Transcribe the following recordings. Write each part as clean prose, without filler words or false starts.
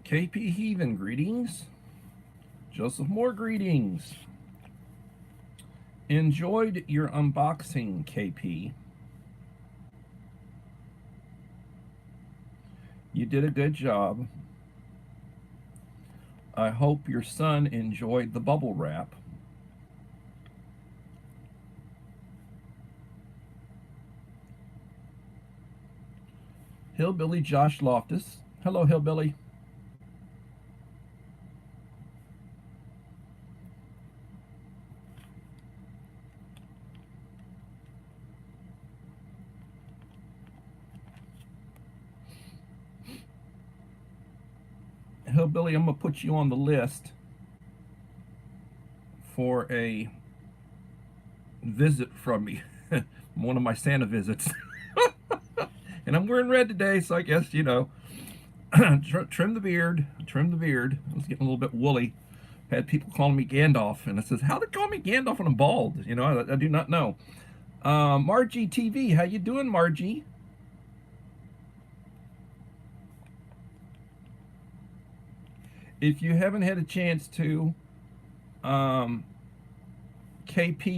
KP Heathen, greetings. Joseph Moore, greetings. Enjoyed your unboxing, KP. You did a good job. I hope your son enjoyed the bubble wrap. Hillbilly Josh Loftus. Hello, Hillbilly. Hillbilly, I'm going to put you on the list for a visit from me. One of my Santa visits. And I'm wearing red today, so I guess, you know, trim the beard. Trim the beard. I was getting a little bit woolly. Had people calling me Gandalf, and I says, how they call me Gandalf when I'm bald? You know, I do not know. Margie TV, how you doing, Margie? If you haven't had a chance to, KP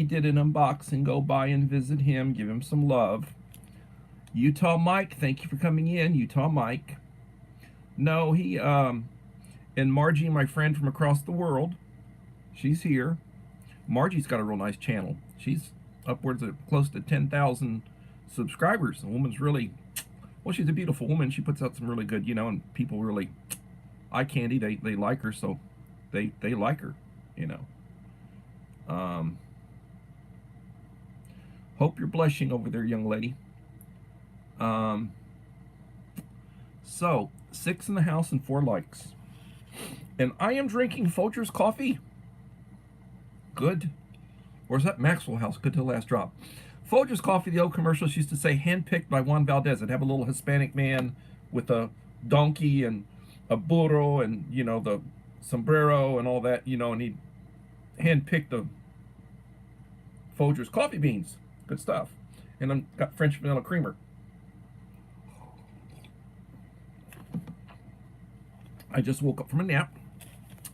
did an unboxing. Go by and visit him. Give him some love. Utah Mike, thank you for coming in. Utah Mike. No, he, and Margie, my friend from across the world, she's here. Margie's got a real nice channel. She's upwards of close to 10,000 subscribers. The woman's really, well, she's a beautiful woman. She puts out some really good, you know, and people really, eye candy, they like her, so they like her, you know. Hope you're blushing over there, young lady. So 6 in the house and 4 likes, and I am drinking Folgers coffee. Good. Or is that Maxwell House? Good till the last drop. Folgers coffee, the old commercials used to say, handpicked by Juan Valdez. It'd have a little Hispanic man with a donkey and a burro and, you know, the sombrero and all that, you know, and he'd handpick the Folgers coffee beans. Good stuff. And I've got French vanilla creamer. I just woke up from a nap.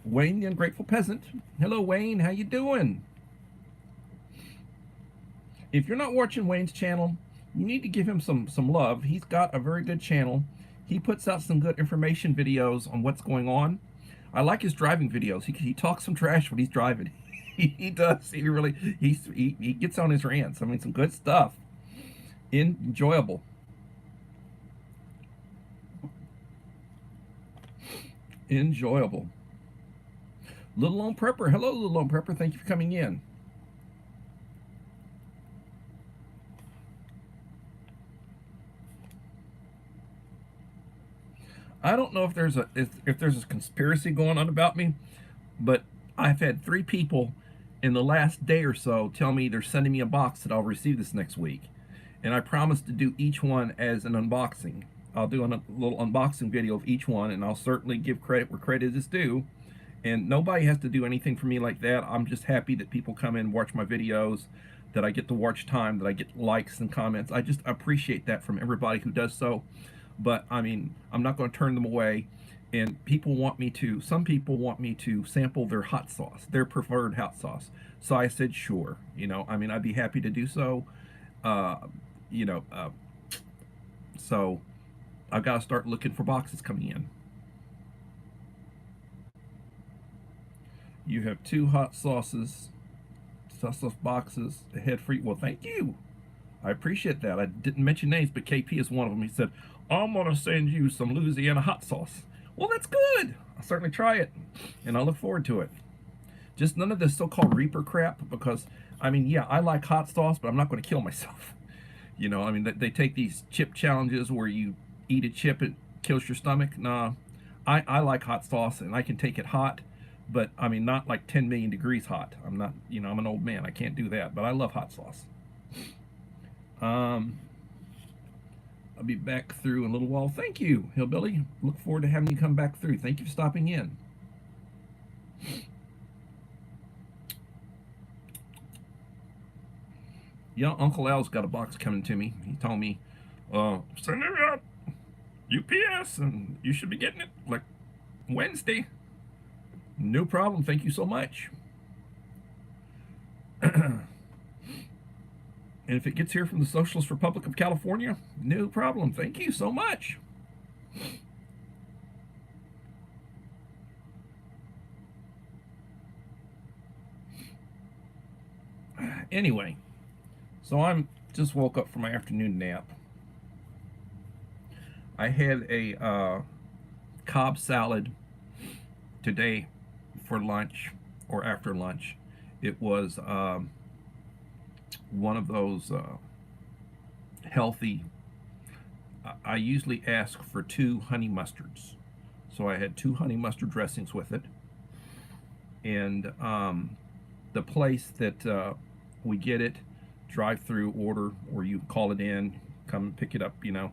Wayne the Ungrateful Peasant. Hello, Wayne. How you doing? If you're not watching Wayne's channel, you need to give him some love. He's got a very good channel. He puts out some good information videos on what's going on. I like his driving videos. He talks some trash when he's driving. He does. He really, he gets on his rants. I mean, some good stuff. Enjoyable. Enjoyable. Little Lone Prepper. Hello, Little Lone Prepper. Thank you for coming in. I don't know if there's a conspiracy going on about me, but I've had 3 people in the last day or so tell me they're sending me a box that I'll receive this next week, and I promise to do each one as an unboxing. I'll do a little unboxing video of each one, and I'll certainly give credit where credit is due. And nobody has to do anything for me like that. I'm just happy that people come in and watch my videos, that I get the watch time, that I get likes and comments. I just appreciate that from everybody who does so. But I mean, I'm not going to turn them away. And people want me to, some people want me to sample their hot sauce, their preferred hot sauce. So I said, sure. You know, I mean, I'd be happy to do so. You know, so I've got to start looking for boxes coming in. You have 2 hot sauces, Sussex boxes ahead for you. Well, thank you. I appreciate that. I didn't mention names, but KP is one of them. He said, I'm going to send you some Louisiana hot sauce. Well, that's good. I'll certainly try it, and I look forward to it. Just none of this so-called Reaper crap, because, I mean, yeah, I like hot sauce, but I'm not going to kill myself. You know, I mean, they take these chip challenges where you eat a chip, it kills your stomach. Nah, I like hot sauce, and I can take it hot, but, I mean, not like 10 million degrees hot. I'm not, you know, I'm an old man. I can't do that, but I love hot sauce. I'll be back through in a little while. Thank you, Hillbilly. Look forward to having you come back through. Thank you for stopping in. Yeah, Uncle Al's got a box coming to me. He told me, send it out UPS, and you should be getting it like Wednesday. No problem. Thank you so much. And if it gets here from the Socialist Republic of California, no problem. Thank you so much. Anyway, so I'm just woke up from my afternoon nap. I had a Cobb salad today for lunch or after lunch. It was one of those healthy. I usually ask for 2 honey mustards, so I had 2 honey mustard dressings with it. And the place that we get it, drive-through order, or you call it in, come and pick it up. You know,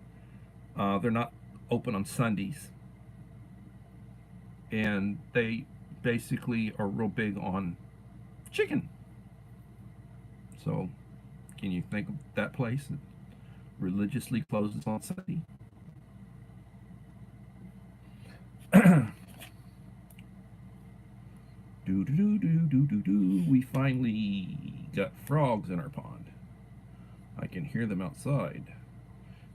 they're not open on Sundays, and they basically are real big on chicken. So, can you think of that place that religiously closes on Sunday? We finally got frogs in our pond. I can hear them outside.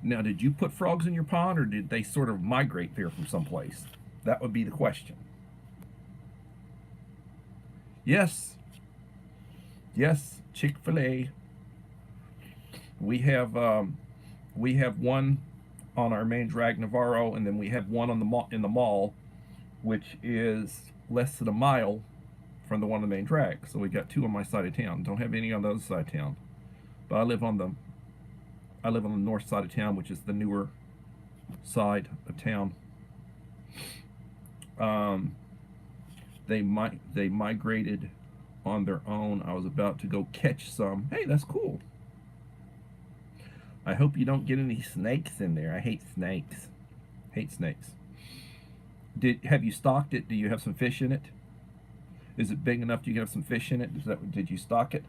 Now, did you put frogs in your pond, or did they sort of migrate there from someplace? That would be the question. Yes. Yes, Chick-fil-A. We have one on our main drag Navarro, and then we have one on the in the mall, which is less than a mile from the one on the main drag. So we got 2 on my side of town. Don't have any on the other side of town. But I live on the north side of town, which is the newer side of town. They migrated on their own. I was about to go catch some. Hey, that's cool. I hope you don't get any snakes in there. I hate snakes. Hate snakes. Have you stocked it? Do you have some fish in it? Is it big enough? Do you have some fish in it? Did you stock it?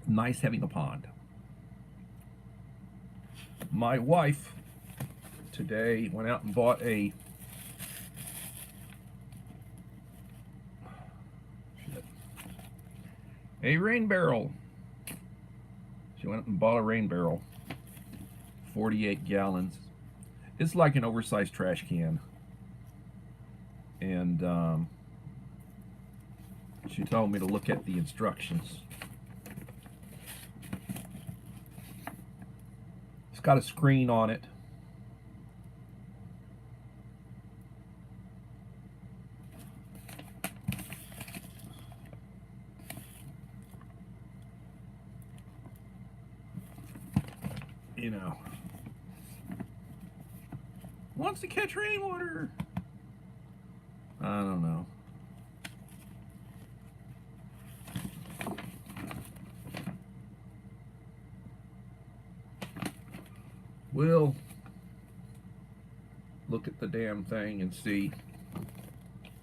Nice having a pond. My wife today went out and bought a rain barrel. She went out and bought a rain barrel, 48 gallons. It's like an oversized trash can. And she told me to look at the instructions. It's got a screen on it. You know, wants to catch rainwater. I don't know. We'll look at the damn thing and see,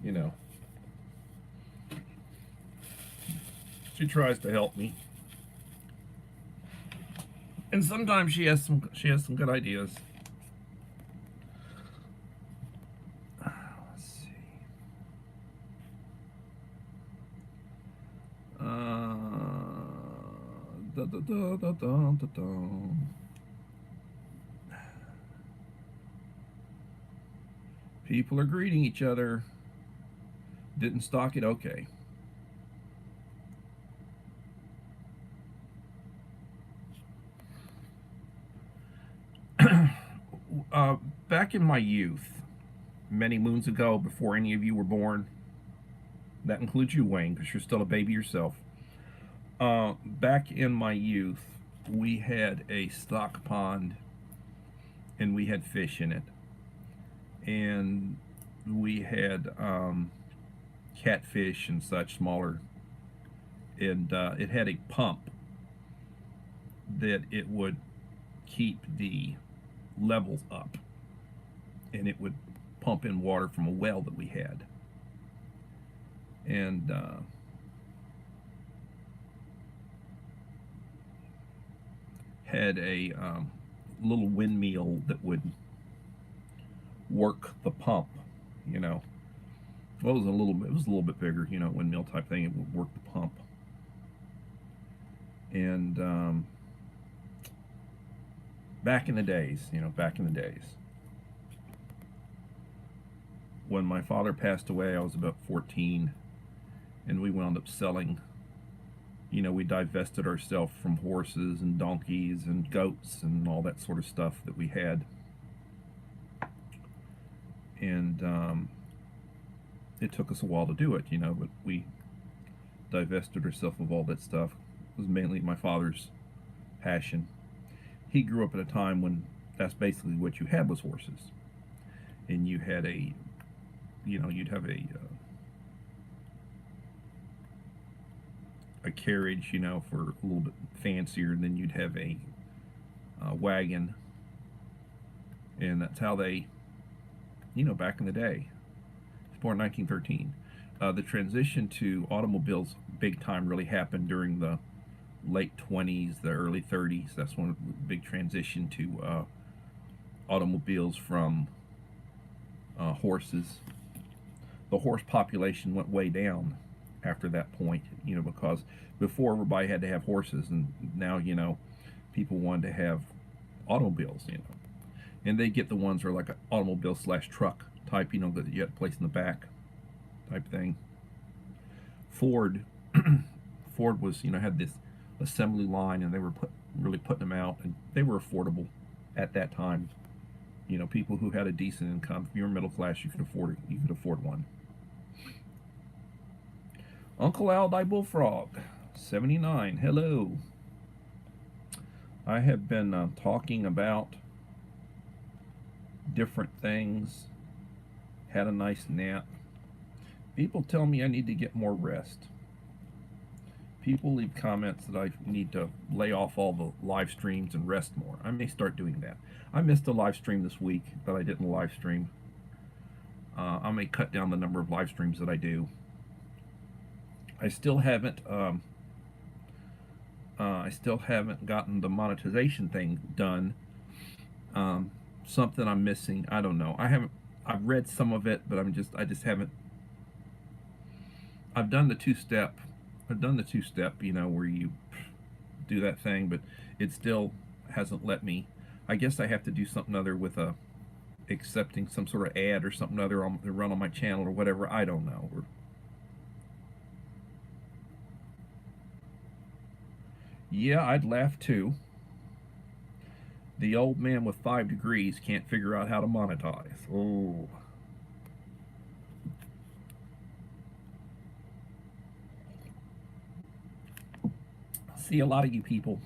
you know. She tries to help me. And sometimes she has some good ideas. Let's see. People are greeting each other. Didn't stock it? Okay. uh, Back in my youth, many moons ago, before any of you were born, that includes you, Wayne, because you're still a baby yourself. Back in my youth, we had a stock pond and we had fish in it. And we had catfish and such, smaller. And it had a pump that it would keep the levels up. And it would pump in water from a well that we had. And had a little windmill that would work the pump, you know. Well, it was a little bit bigger, you know, windmill type thing. It would work the pump. And back in the days, when my father passed away, I was about 14, and we wound up selling. You know, we divested ourselves from horses and donkeys and goats and all that sort of stuff that we had. And it took us a while to do it, you know, but we divested ourselves of all that stuff. It was mainly my father's passion. He grew up at a time when that's basically what you had was horses. And you had you'd have a carriage, you know, for a little bit fancier, and then you'd have a wagon. And that's how they, you know, back in the day. It's born in 1913. The transition to automobiles big time really happened during the late 20s, the early 30s. That's when the big transition to automobiles from horses. The horse population went way down after that point, you know, because before everybody had to have horses, and now, you know, people wanted to have automobiles, you know. And they get the ones that are like an automobile slash truck type, you know, that you had to place in the back type thing. Ford was, you know, had this assembly line, and they were really putting them out, and they were affordable at that time. You know, people who had a decent income, if you were middle class, you could afford one. Uncle Al Die Bullfrog, 79, hello. I have been talking about different things, had a nice nap. People tell me I need to get more rest. People leave comments that I need to lay off all the live streams and rest more. I may start doing that. I missed a live stream this week, but I didn't live stream. I may cut down the number of live streams that I do. I still haven't gotten the monetization thing done. Something I'm missing. I don't know. I've read some of it, but I just haven't. I've done the two-step, you know, where you do that thing, but it still hasn't let me. I guess I have to do something other with accepting some sort of ad or something other to run on my channel or whatever. I don't know. Yeah, I'd laugh too. The old man with 5 degrees can't figure out how to monetize. Oh. See, a lot of you people,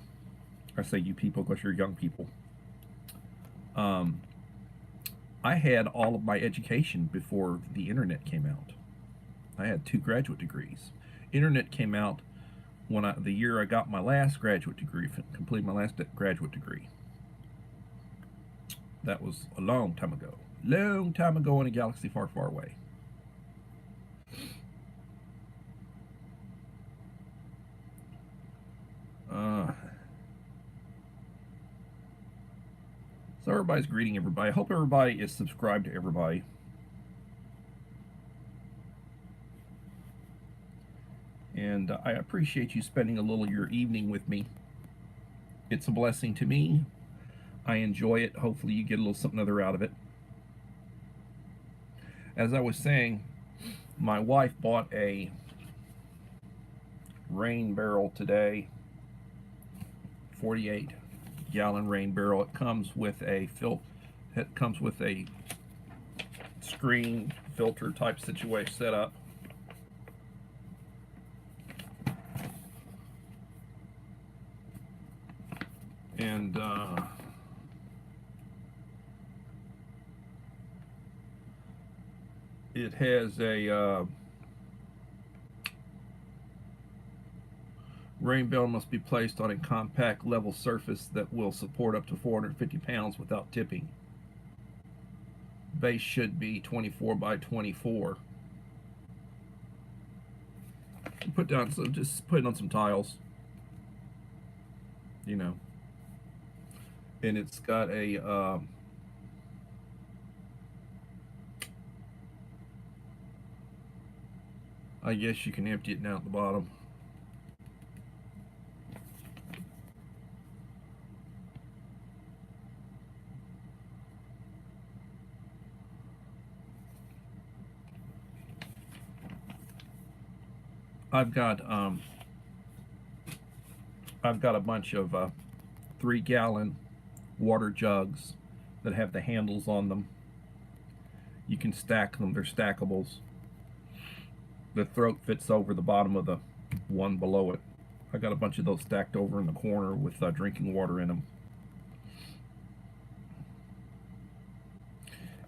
I say you people because you're young people, I had all of my education before the internet came out. I had 2 graduate degrees. Internet came out when the year I got my last graduate degree, completed my last graduate degree. That was a long time ago. Long time ago in a galaxy far, far away. So everybody's greeting everybody. I hope everybody is subscribed to everybody. And I appreciate you spending a little of your evening with me. It's a blessing to me. I enjoy it. Hopefully you get a little something other out of it. as I was saying, my wife bought a rain barrel today, 48-gallon rain barrel. It comes with a screen filter type situation setup. And it has a rain barrel must be placed on a compact level surface that will support up to 450 pounds without tipping. Base should be 24 by 24. Just put it on some tiles, you know. And it's got a I guess you can empty it down at the bottom. I've got a bunch of 3-gallon water jugs that have the handles on them. You can stack them, they're stackables. The throat fits over the bottom of the one below it. I got a bunch of those stacked over in the corner with drinking water in them.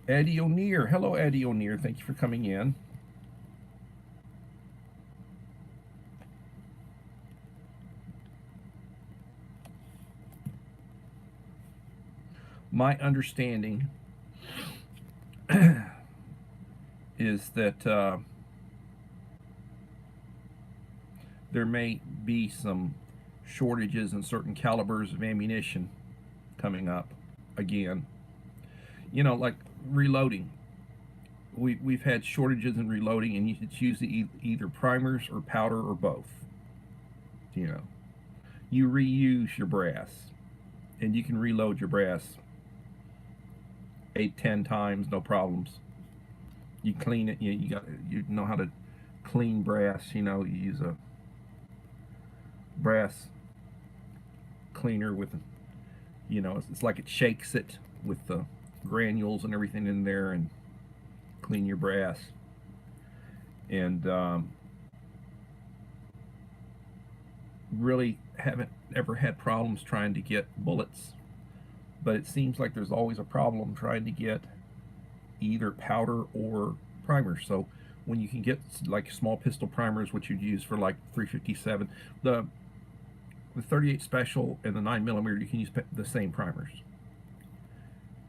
Eddie O'Neill, hello Eddie O'Neill, thank you for coming in. My understanding is that there may be some shortages in certain calibers of ammunition coming up again. You know, like reloading. We've had shortages in reloading, and it's usually either primers or powder or both. You know, you reuse your brass, and you can reload your brass 8-10 times, no problems. You clean it. You know how to clean brass. You know, you use a brass cleaner with, you know, it's like it shakes it with the granules and everything in there and clean your brass. And really haven't ever had problems trying to get bullets, but it seems like there's always a problem trying to get either powder or primers. So when you can get like small pistol primers, which you'd use for like 357, the 38 special and the 9mm, you can use the same primers.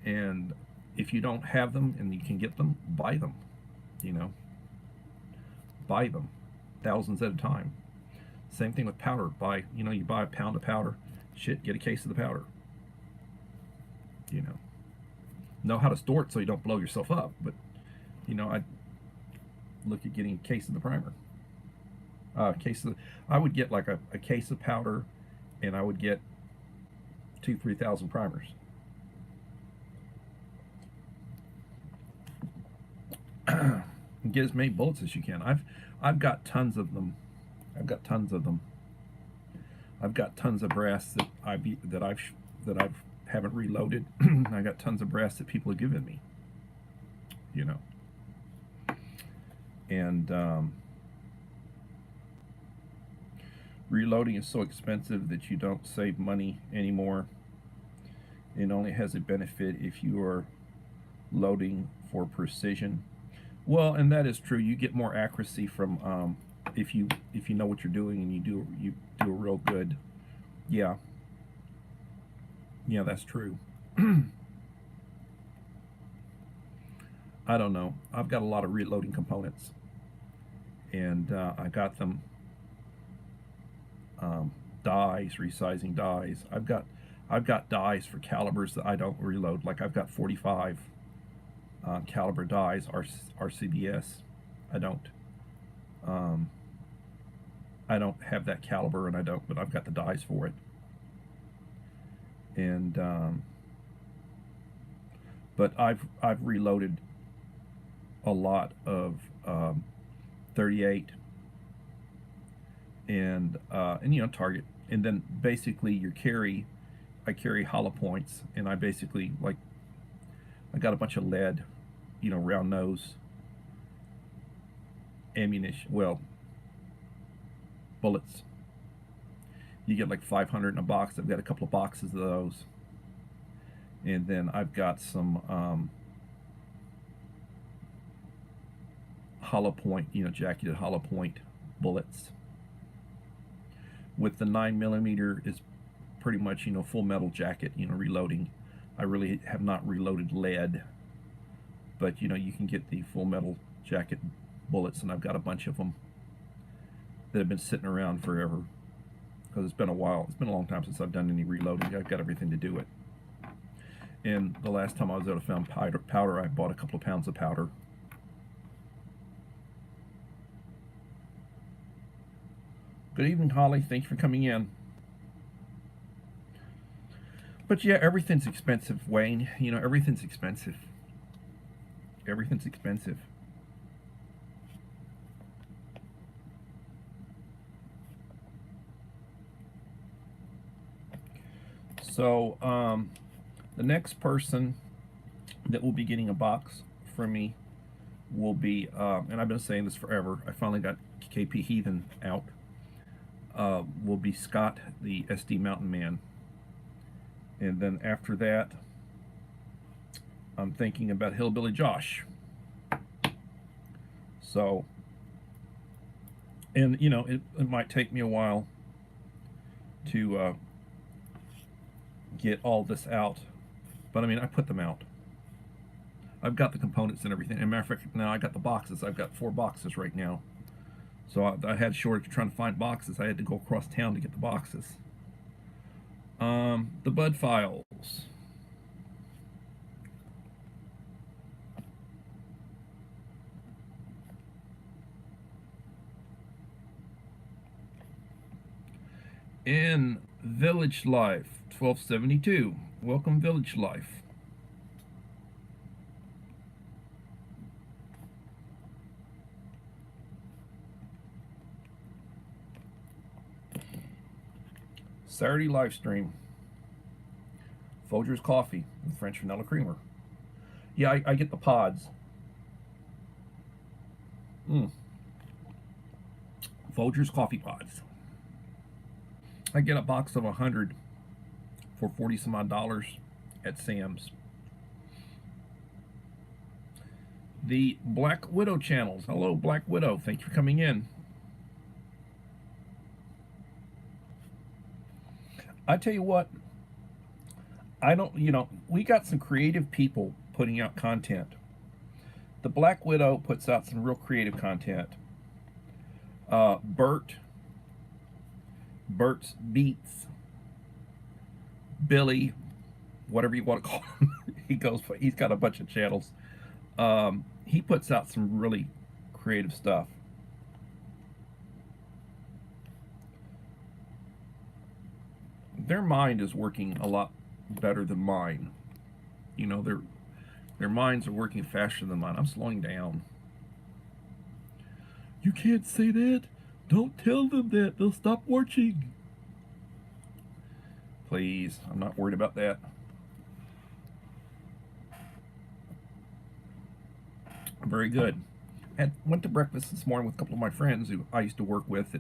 And if you don't have them and you can get them, buy them. You know, buy them, thousands at a time. Same thing with powder. You buy a pound of powder. Shit, get a case of the powder. You know how to store it so you don't blow yourself up. But I'd look at getting a case of the primer. I would get like a case of powder, and I would get 2,000-3,000 primers. And get as many bullets as you can. I've got tons of them. I've got tons of brass that I haven't reloaded. I got tons of brass that people have given me. You know. And reloading is so expensive that you don't save money anymore. It only has a benefit if you are loading for precision. Well, and that is true. You get more accuracy from if you know what you're doing and you do a real good. Yeah, that's true. I don't know. I've got a lot of reloading components, and I got them. Dies, resizing dies. I've got dies for calibers that I don't reload. Like I've got 45 caliber dies, RCBS. I don't have that caliber, and but I've got the dies for it. And but I've reloaded a lot of 38 and target, and then basically your carry. I carry hollow points, and I basically like I got a bunch of lead, round nose ammunition. Well, bullets. You get like 500 in a box. I've got a couple of boxes of those, and then I've got some hollow point, jacketed hollow point bullets. With the 9mm is pretty much full metal jacket, reloading. I really have not reloaded lead, but you can get the full metal jacket bullets, and I've got a bunch of them that have been sitting around forever because it's been a while. It's been a long time since I've done any reloading. I've got everything to do it. And the last time I was able to find powder, I bought a couple of pounds of powder. Good evening, Holly. Thank you for coming in. But yeah, everything's expensive, Wayne. Everything's expensive. Everything's expensive. So, the next person that will be getting a box from me will be, and I've been saying this forever, I finally got KP Heathen out, will be Scott, the SD Mountain Man. And then after that, I'm thinking about Hillbilly Josh. So, and it might take me a while to get all this out, but I mean, I put them out. I've got the components and everything. As a matter of fact, now I got the boxes. I've got 4 boxes right now. So I had shortage trying to find boxes. I had to go across town to get the boxes. The Bud Files. In Village Life 1272. Welcome, Village Life. Saturday live stream. Folgers coffee with French vanilla creamer. Yeah, I get the pods. Folgers coffee pods. I get a box of 100 for 40 some odd dollars at Sam's. The Black Widow channels. Hello, Black Widow. Thank you for coming in. I tell you what, I don't, we got some creative people putting out content. The Black Widow puts out some real creative content. Bert's Beats, Billy, whatever you want to call him. He's got a bunch of channels. He puts out some really creative stuff. Their mind is working a lot better than mine. Their minds are working faster than mine. I'm slowing down. You can't say that. Don't tell them that. They'll stop watching. Please, I'm not worried about that. Very good. Went to breakfast this morning with a couple of my friends who I used to work with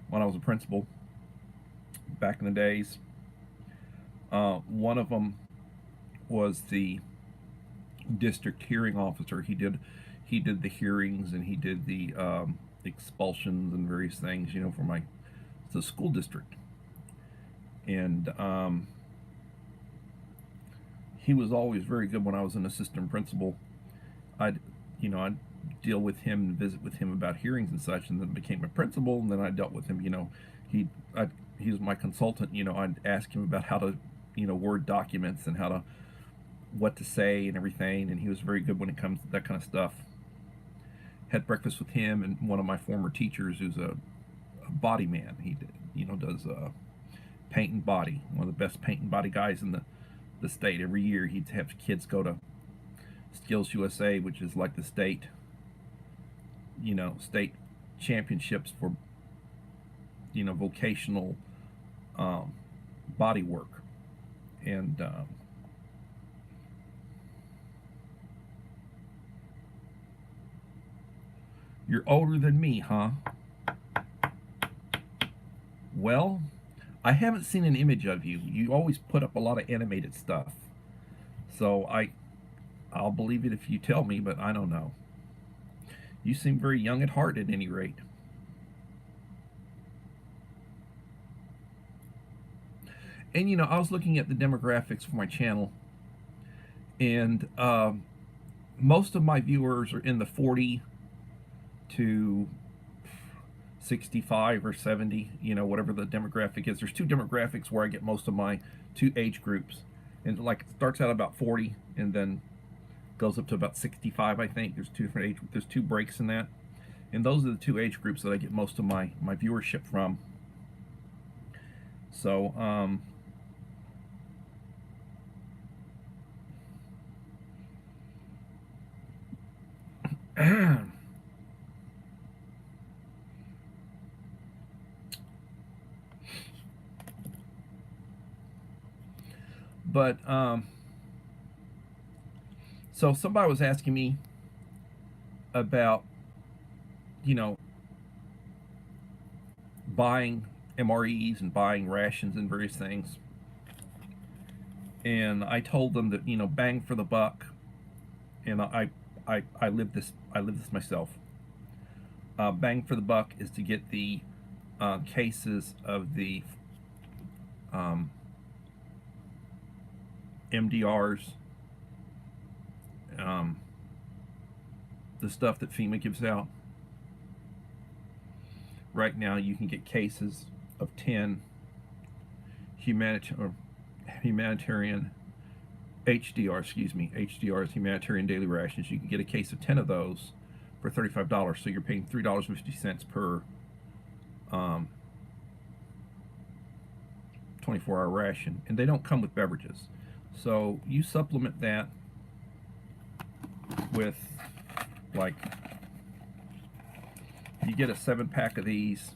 when I was a principal back in the days. One of them was the district hearing officer. He did the hearings, and he did the expulsions and various things, for the school district. And he was always very good when I was an assistant principal. I'd deal with him and visit with him about hearings and such, and then became a principal, and then I dealt with him. He was my consultant. I'd ask him about how to word documents and what to say and everything, and he was very good when it comes to that kind of stuff. Had breakfast with him and one of my former teachers, who's a body man. He does paint and body, one of the best paint and body guys in the state. Every year he'd have kids go to Skills USA, which is like the state, state championships for, vocational um, body work. And you're older than me, huh? Well, I haven't seen an image of you. You always put up a lot of animated stuff. So I'll believe it if you tell me, but I don't know. You seem very young at heart at any rate. And I was looking at the demographics for my channel, and most of my viewers are in the 40 to 65 or 70, whatever the demographic is. There's two demographics where I get most of my two age groups. And like it starts out about 40 and then goes up to about 65, I think. There's two different age, there's two breaks in that. And those are the two age groups that I get most of my viewership from. So, but so somebody was asking me about, buying MREs and buying rations and various things. And I told them that, bang for the buck. And I live this myself. Bang for the buck is to get the cases of the MDRs, the stuff that FEMA gives out. Right now, you can get cases of 10 humanitarian HDRs, humanitarian daily rations. You can get a case of 10 of those for $35. So you're paying $3.50 per 24-hour ration, and they don't come with beverages. So you supplement that with, like, you get a 7-pack of these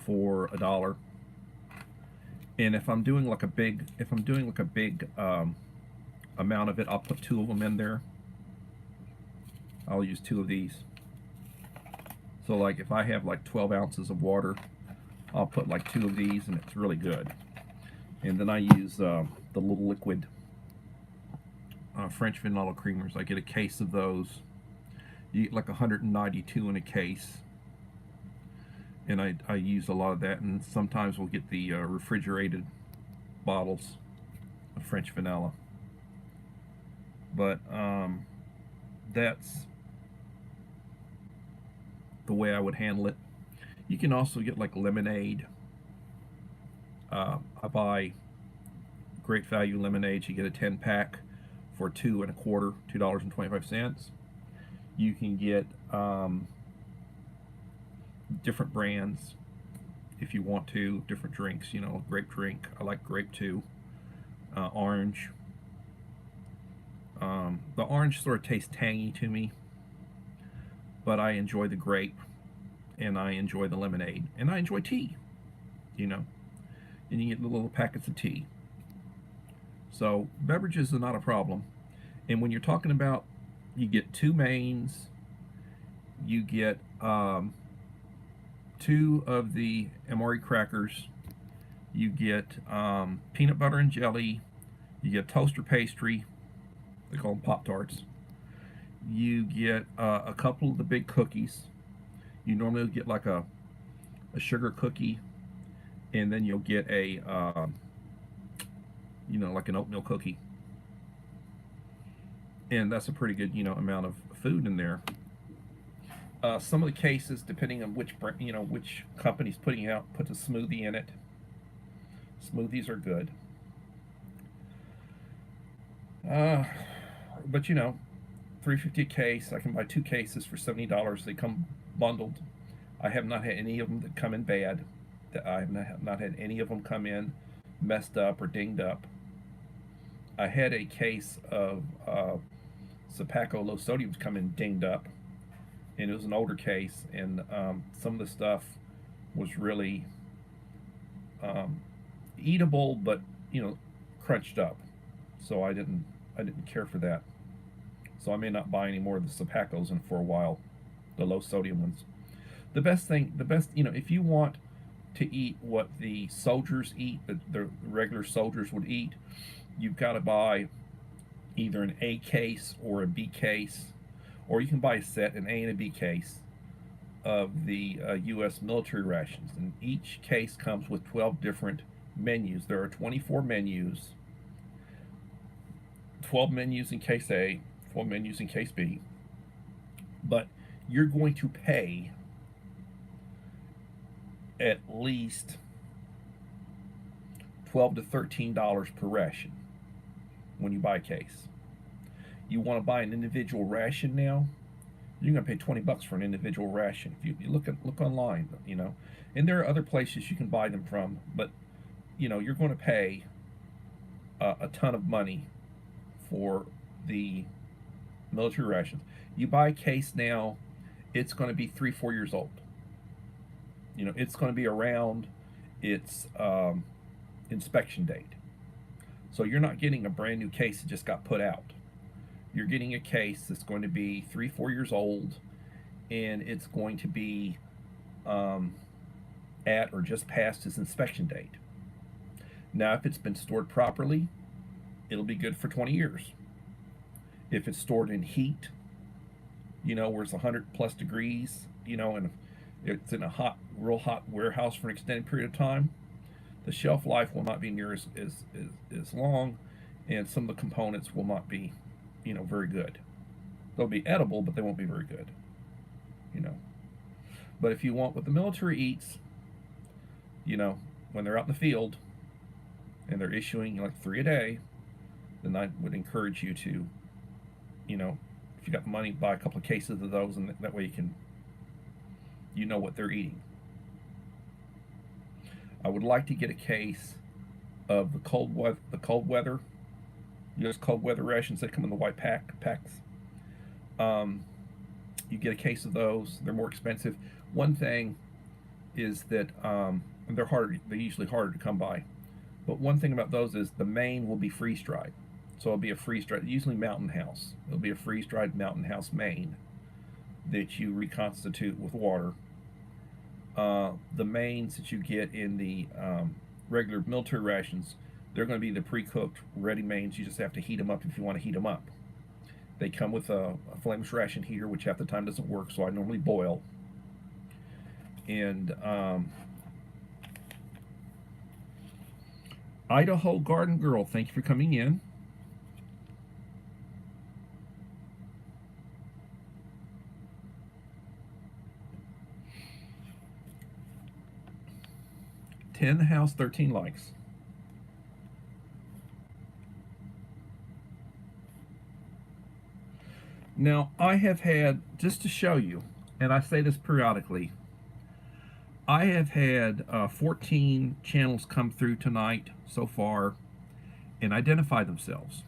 for $1. And if I'm doing like a big amount of it, I'll put 2 of them in there. I'll use 2 of these. So like if I have like 12 ounces of water, I'll put like 2 of these, and it's really good. And then I use the little liquid French vanilla creamers. I get a case of those. You get like 192 in a case. And I use a lot of that, and sometimes we'll get the refrigerated bottles of French vanilla. But that's the way I would handle it. You can also get like lemonade. I buy Great Value lemonade. You get a 10-pack for $2.25, $2.25. You can get different brands if you want to, different drinks, grape drink. I like grape too. Orange. The orange sort of tastes tangy to me, but I enjoy the grape, and I enjoy the lemonade, and I enjoy tea, and you get the little packets of tea. So beverages are not a problem. And when you're talking about, you get 2 mains, you get 2 of the MRE crackers, you get peanut butter and jelly, you get toaster pastry, they call them Pop-Tarts, you get a couple of the big cookies. You normally get like a sugar cookie, and then you'll get a like an oatmeal cookie, and that's a pretty good amount of food in there. Some of the cases, depending on which which company's putting out, puts a smoothie in it. Smoothies are good. But $3.50 a case. I can buy 2 cases for $70. They come bundled. I have not had any of them that come in bad. I have not had any of them come in messed up or dinged up. I had a case of Sapaco low sodiums come in dinged up, and it was an older case, and some of the stuff was really eatable, but crunched up. So I didn't care for that. So I may not buy any more of the Sapacos in for a while, the low sodium ones. If you want to eat what the soldiers eat, the regular soldiers would eat, you've got to buy either an A case or a B case, or you can buy a set, an A and a B case of the U.S. military rations. And each case comes with 12 different menus. There are 24 menus, 12 menus in case A, 12 menus in case B. But you're going to pay at least $12 to $13 per ration when you buy a case. You want to buy an individual ration now, you're going to pay $20 for an individual ration. If you look online, and there are other places you can buy them from, but you're going to pay a ton of money for the military rations. You buy a case now, it's going to be 3-4 years old. It's going to be around its inspection date. So you're not getting a brand new case that just got put out. You're getting a case that's going to be 3-4 years old, and it's going to be at or just past its inspection date. Now, if it's been stored properly, it'll be good for 20 years. If it's stored in heat, where it's 100+ degrees, and it's in a real hot warehouse for an extended period of time, the shelf life will not be near as long, and some of the components will not be, very good. They'll be edible, but they won't be very good. But if you want what the military eats, when they're out in the field and they're issuing like 3 a day, then I would encourage you to, if you got the money, buy a couple of cases of those, and that way you can, what they're eating. I would like to get a case of the cold weather, U.S. cold weather rations that come in the white packs. You get a case of those. They're more expensive. One thing is that they're usually harder to come by. But one thing about those is the main will be freeze dried. So it'll be a freeze dried, usually Mountain House. It'll be a freeze dried Mountain House main that you reconstitute with water. The mains that you get in the regular military rations, they're going to be the pre-cooked, ready mains. You just have to heat them up if you want to heat them up. They come with a flameless ration heater, which half the time doesn't work, so I normally boil. And Idaho Garden Girl, thank you for coming in. In the house, 13 likes. Now, I have had, just to show you, and I say this periodically, I have had 14 channels come through tonight so far and identify themselves.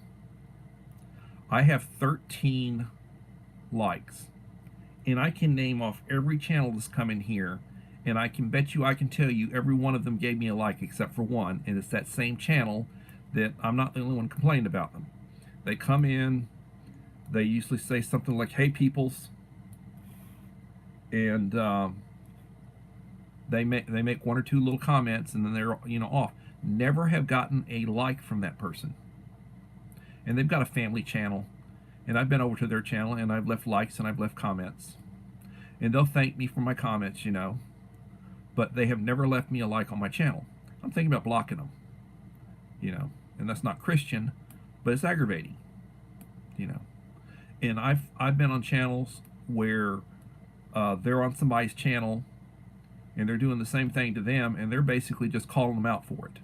I have 13 likes, and I can name off every channel that's come in here, and I can tell you every one of them gave me a like except for one, and it's that same channel that I'm not the only one complaining about them. They come in, they usually say something like, "Hey peoples," and they make one or two little comments, and then they're off. Never have gotten a like from that person. And they've got a family channel, and I've been over to their channel, and I've left likes and I've left comments, and they'll thank me for my comments, but they have never left me a like on my channel. I'm thinking about blocking them, and that's not Christian, but it's aggravating, And I've been on channels where they're on somebody's channel and they're doing the same thing to them, and they're basically just calling them out for it.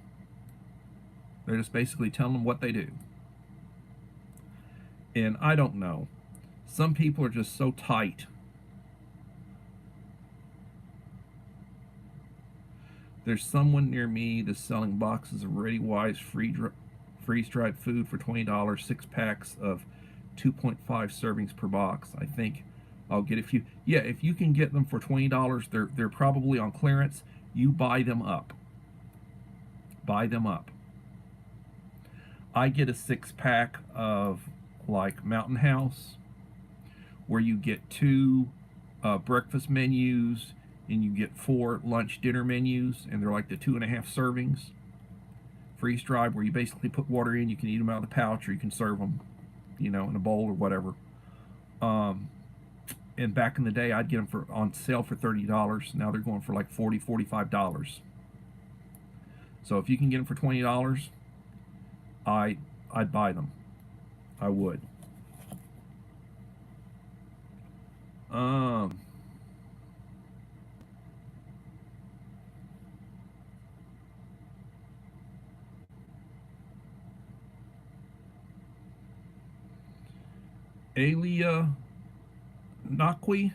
They're just basically telling them what they do. And I don't know. Some people are just so tight. There's someone near me that's selling boxes of Ready Wise freeze-dried food for $20, 6 packs of 2.5 servings per box. I think I'll get a few. Yeah, if you can get them for $20, they're probably on clearance. You buy them up. Buy them up. I get a 6 pack of like Mountain House, where you get 2 breakfast menus and you get 4 lunch dinner menus, and they're like the 2.5 servings. Freeze dried, where you basically put water in. You can eat them out of the pouch, or you can serve them, in a bowl or whatever. And back in the day, I'd get them on sale for $30. Now they're going for like $40, $45. So if you can get them for $20, I'd buy them. I would. Alia Nakwi,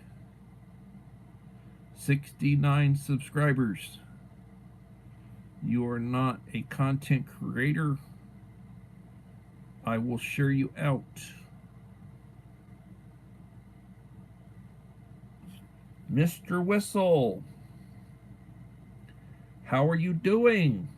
69 subscribers. You are not a content creator. I will share you out. Mr. Whistle, how are you doing?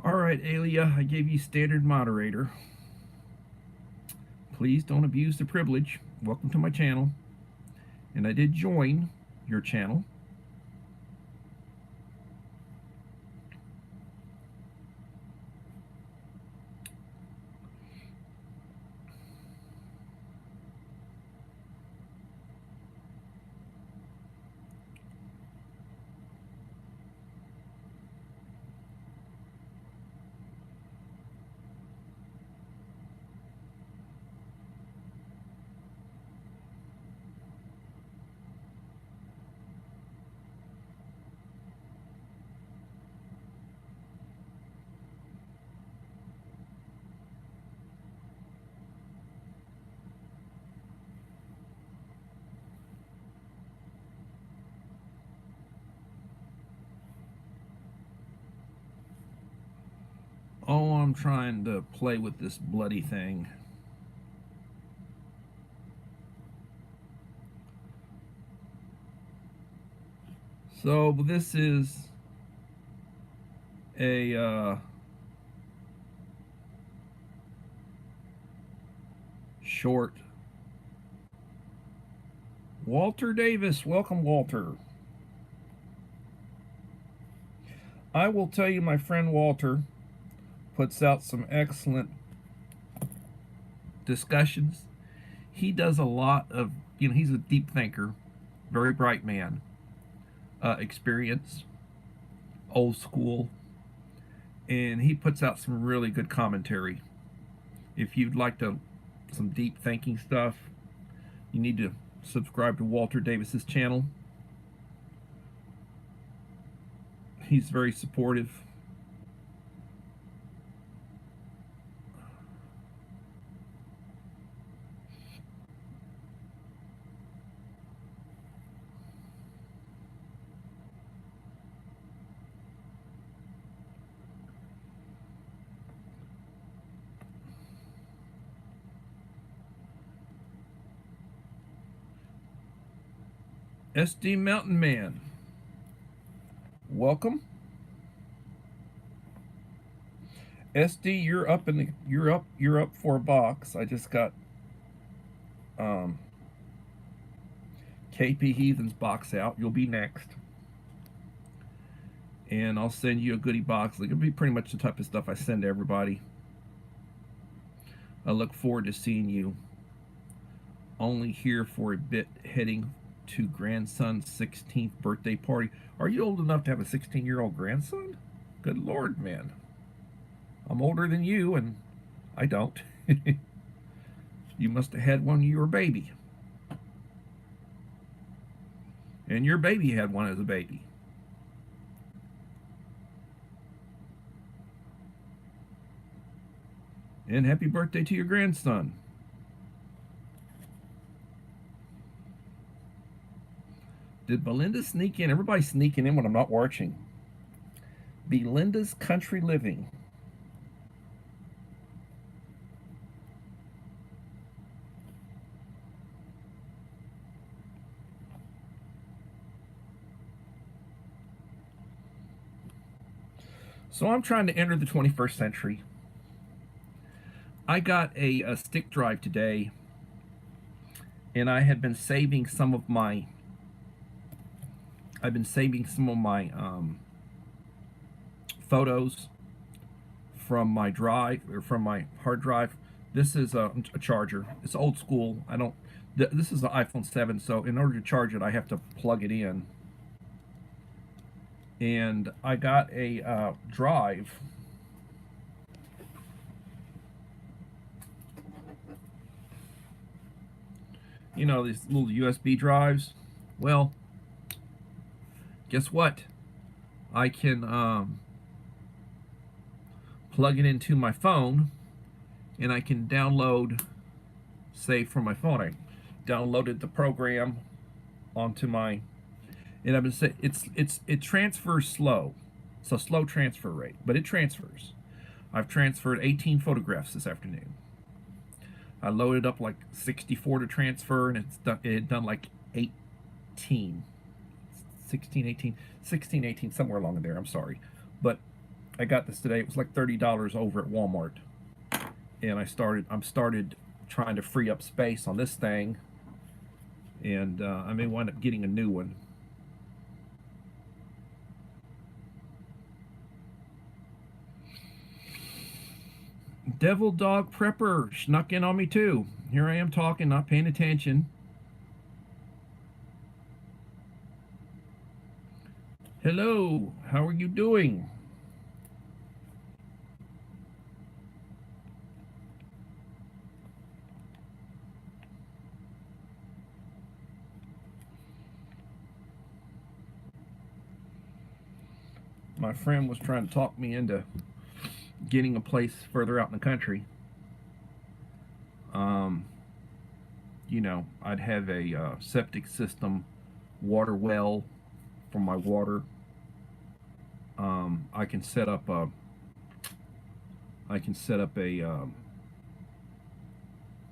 All right, Alia, I gave you standard moderator. Please don't abuse the privilege. Welcome to my channel. And I did join your channel. Oh, I'm trying to play with this bloody thing. So this is a short. Walter Davis, welcome, Walter. I will tell you, my friend Walter puts out some excellent discussions. He does a lot of, he's a deep thinker, very bright man, experience, old school, and he puts out some really good commentary. If you'd like some deep thinking stuff, You need to subscribe to Walter Davis's channel. He's very supportive. SD Mountain Man, welcome. SD, you're up in the you're up for a box. I just got KP Heathen's box out. You'll be next. And I'll send you a goodie box. It'll be pretty much the type of stuff I send to everybody. I look forward to seeing you. Only here for a bit, heading to grandson's 16th birthday party. Are you old enough to have a 16-year-old grandson? Good Lord, man. I'm older than you, and I don't. You must have had one when you were a baby. And your baby had one as a baby. And happy birthday to your grandson. Did Belinda sneak in? Everybody's sneaking in when I'm not watching. Belinda's Country Living. So I'm trying to enter the 21st century. I got a stick drive today, and I had been saving some of my photos from my drive, or from my hard drive. This is a charger. It's old school. This is an iPhone 7, so in order to charge it, I have to plug it in. And I got a drive. You know, these little USB drives. Well, guess what? I can plug it into my phone, and I can download, say, from my phone. I downloaded the program onto my, and I've been saying it transfers slow. It's a slow transfer rate, but it transfers. I've transferred 18 photographs this afternoon. I loaded up like 64 to transfer, and it had done like 18, 16, 18, 16, 18, somewhere along in there. I'm sorry, but I got this today. It was like $30 over at Walmart, and I'm started trying to free up space on this thing, and I may wind up getting a new one. Devil Dog Prepper snuck in on me too. Here I am talking, not paying attention. Hello, how are you doing? My friend was trying to talk me into getting a place further out in the country. You know, I'd have a septic system, water well for my water. I can set up a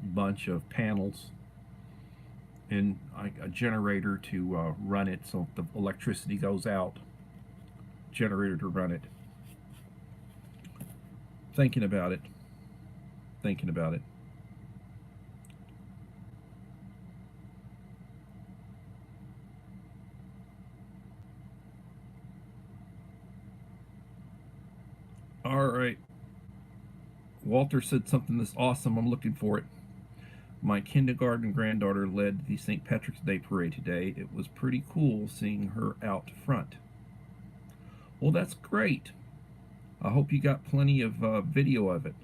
bunch of panels and a generator to run it, so if the electricity goes out, generator to run it. Thinking about it. All right. Walter said something that's awesome. I'm looking for it. My kindergarten granddaughter led the St. Patrick's Day parade today. It was pretty cool seeing her out front. Well, that's great. I hope you got plenty of video of it.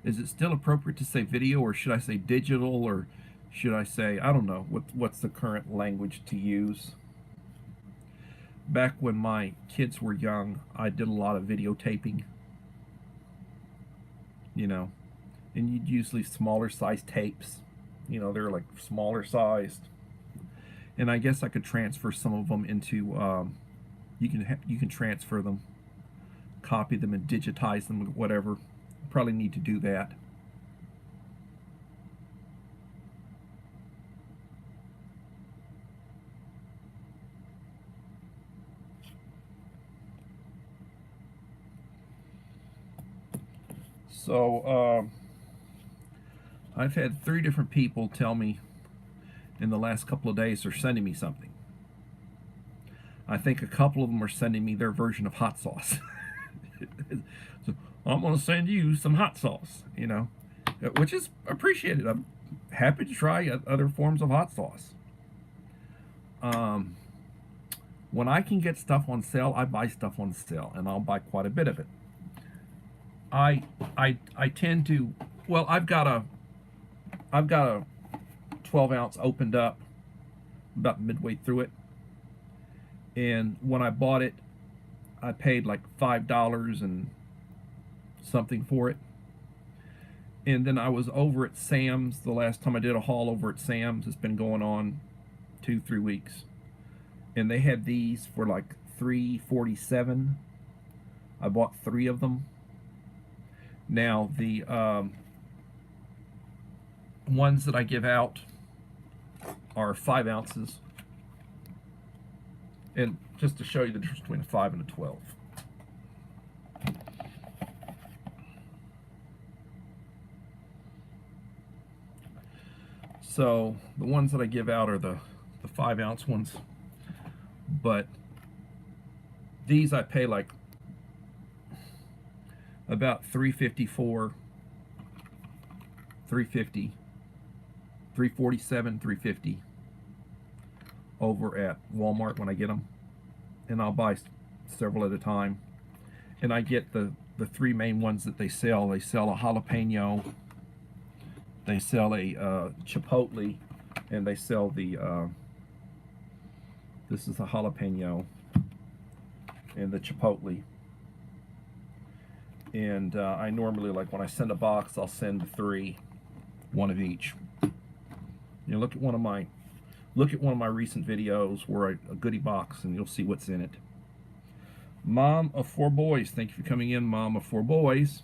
Is it still appropriate to say video, or should I say digital, or should I say, I don't know, what's the current language to use? Back when my kids were young, I did a lot of videotaping, you know, and you'd usually smaller size tapes. You know, they're like smaller sized. And I guess I could transfer some of them into, you can transfer them, copy them and digitize them, whatever. Probably need to do that. So I've had 3 different people tell me in the last couple of days they're sending me something. I think a couple of them are sending me their version of hot sauce. So I'm going to send you some hot sauce, you know, which is appreciated. I'm happy to try other forms of hot sauce. When I can get stuff on sale, I buy stuff on sale, and I'll buy quite a bit of it. I tend to, well, I've got a 12-ounce opened up about midway through it, and when I bought it, I paid like $5 and something for it. And then I was over at Sam's the last time I did a haul over at Sam's. It's been going on 2-3 weeks, and they had these for like $3.47. I bought 3 of them. Now the ones that I give out are 5 ounces, and just to show you the difference between a 5 and a 12. So the ones that I give out are the 5-ounce ones, but these I pay like about $3.54, $3.50, $3.47, $3.50 over at Walmart when I get them, and I'll buy several at a time. And I get the 3 main ones that they sell. They sell a jalapeno, they sell a chipotle, and they sell the this is a jalapeno and the chipotle. And I normally, like when I send a box, I'll send 3, 1 of each. You know, look at one of my recent videos where a goodie box, and you'll see what's in it. Mom of 4 boys, thank you for coming in, Mom of 4 boys.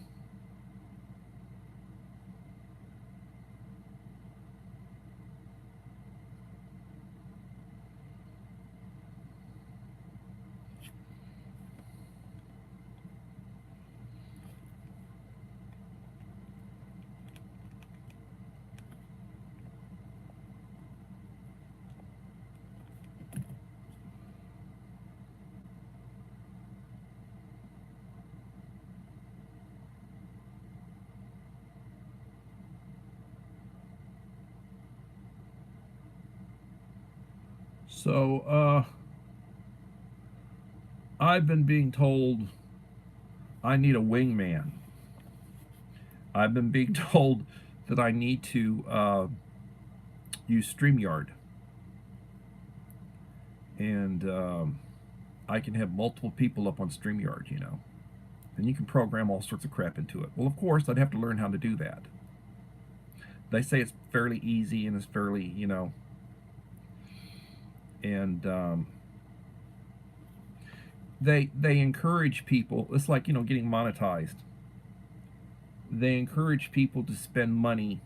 So, I've been being told I need a wingman. I've been being told that I need to use StreamYard. And I can have multiple people up on StreamYard, you know. And you can program all sorts of crap into it. Well, of course, I'd have to learn how to do that. They say it's fairly easy and it's fairly, you know, and they encourage people. It's like, you know, getting monetized. They encourage people to spend money,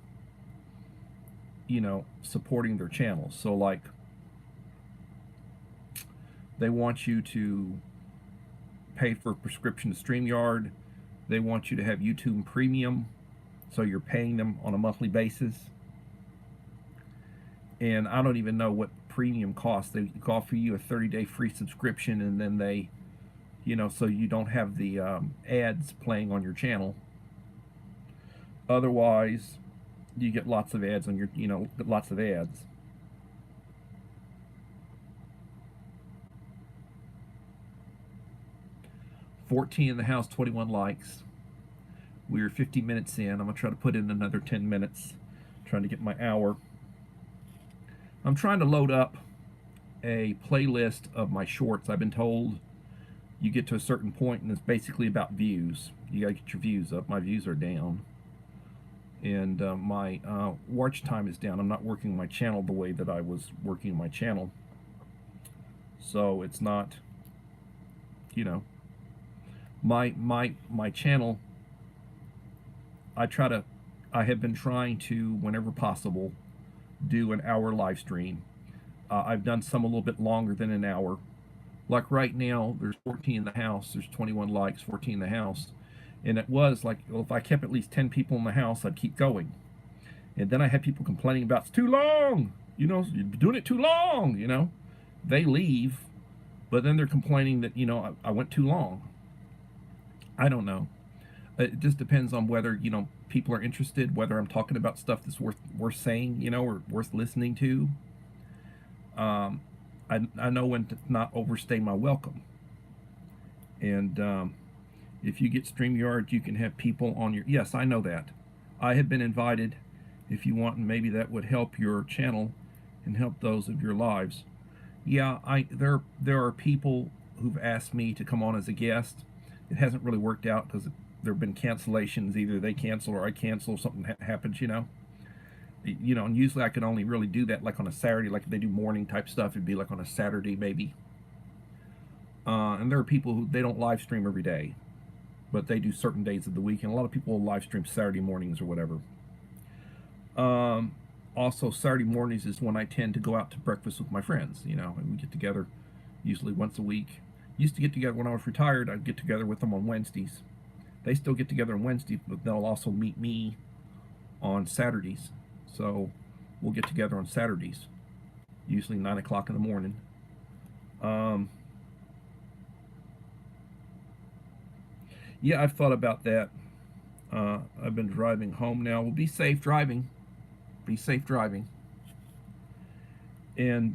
you know, supporting their channels. So like, they want you to pay for a prescription to StreamYard. They want you to have YouTube Premium, so you're paying them on a monthly basis. And I don't even know what premium costs. They offer you a 30-day free subscription, and then they, you know, so you don't have the ads playing on your channel. Otherwise, you get lots of ads on your, you know, lots of ads. $14 in the house, 21 likes. We're 50 minutes in. I'm going to try to put in another 10 minutes, trying to get my hour. I'm trying to load up a playlist of my shorts. I've been told you get to a certain point and it's basically about views. You got to get your views up. My views are down. And my watch time is down. I'm not working my channel the way that I was working my channel. So it's not, you know, my channel, I have been trying to, whenever possible, do an hour live stream. I've done some a little bit longer than an hour. Like right now, there's 14 in the house, there's 21 likes, 14 in the house. And it was like, well, if I kept at least 10 people in the house, I'd keep going. And then I had people complaining about, it's too long, you know, you're doing it too long, you know. They leave, but then they're complaining that, you know, I went too long. I don't know. It just depends on whether, you know, people are interested, whether I'm talking about stuff that's worth saying, you know, or worth listening to. I know when to not overstay my welcome. And if you get StreamYard, you can have people on your... Yes, I know that. I have been invited, if you want, and maybe that would help your channel and help those of your lives. Yeah, there are people who've asked me to come on as a guest. It hasn't really worked out because there have been cancellations. Either they cancel or I cancel, something happens, you know. You know, and usually I could only really do that like on a Saturday, like if they do morning type stuff, it'd be like on a Saturday maybe. And there are people who, they don't live stream every day, but they do certain days of the week, and a lot of people will live stream Saturday mornings or whatever. Also, Saturday mornings is when I tend to go out to breakfast with my friends, you know, and we get together usually once a week. Used to get together when I was retired. I'd get together with them on Wednesdays. They still get together on Wednesdays, but they'll also meet me on Saturdays. So we'll get together on Saturdays, usually 9 o'clock in the morning. Yeah, I've thought about that. I've been driving home now. Well, be safe driving. Be safe driving. And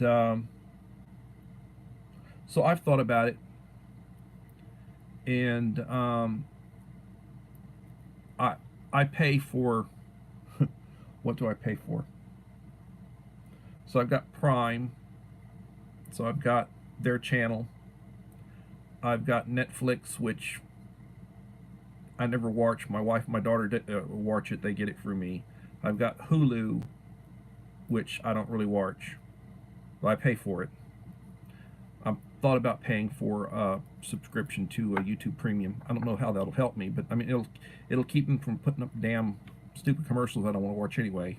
so I've thought about it. And I pay for... What do I pay for? So I've got Prime. So I've got their channel. I've got Netflix, which I never watch. My wife and my daughter watch it. They get it through me. I've got Hulu, which I don't really watch, but I pay for it. I've thought about paying for a subscription to a YouTube Premium. I don't know how that'll help me, but I mean it'll keep them from putting up damn stupid commercials I don't want to watch anyway.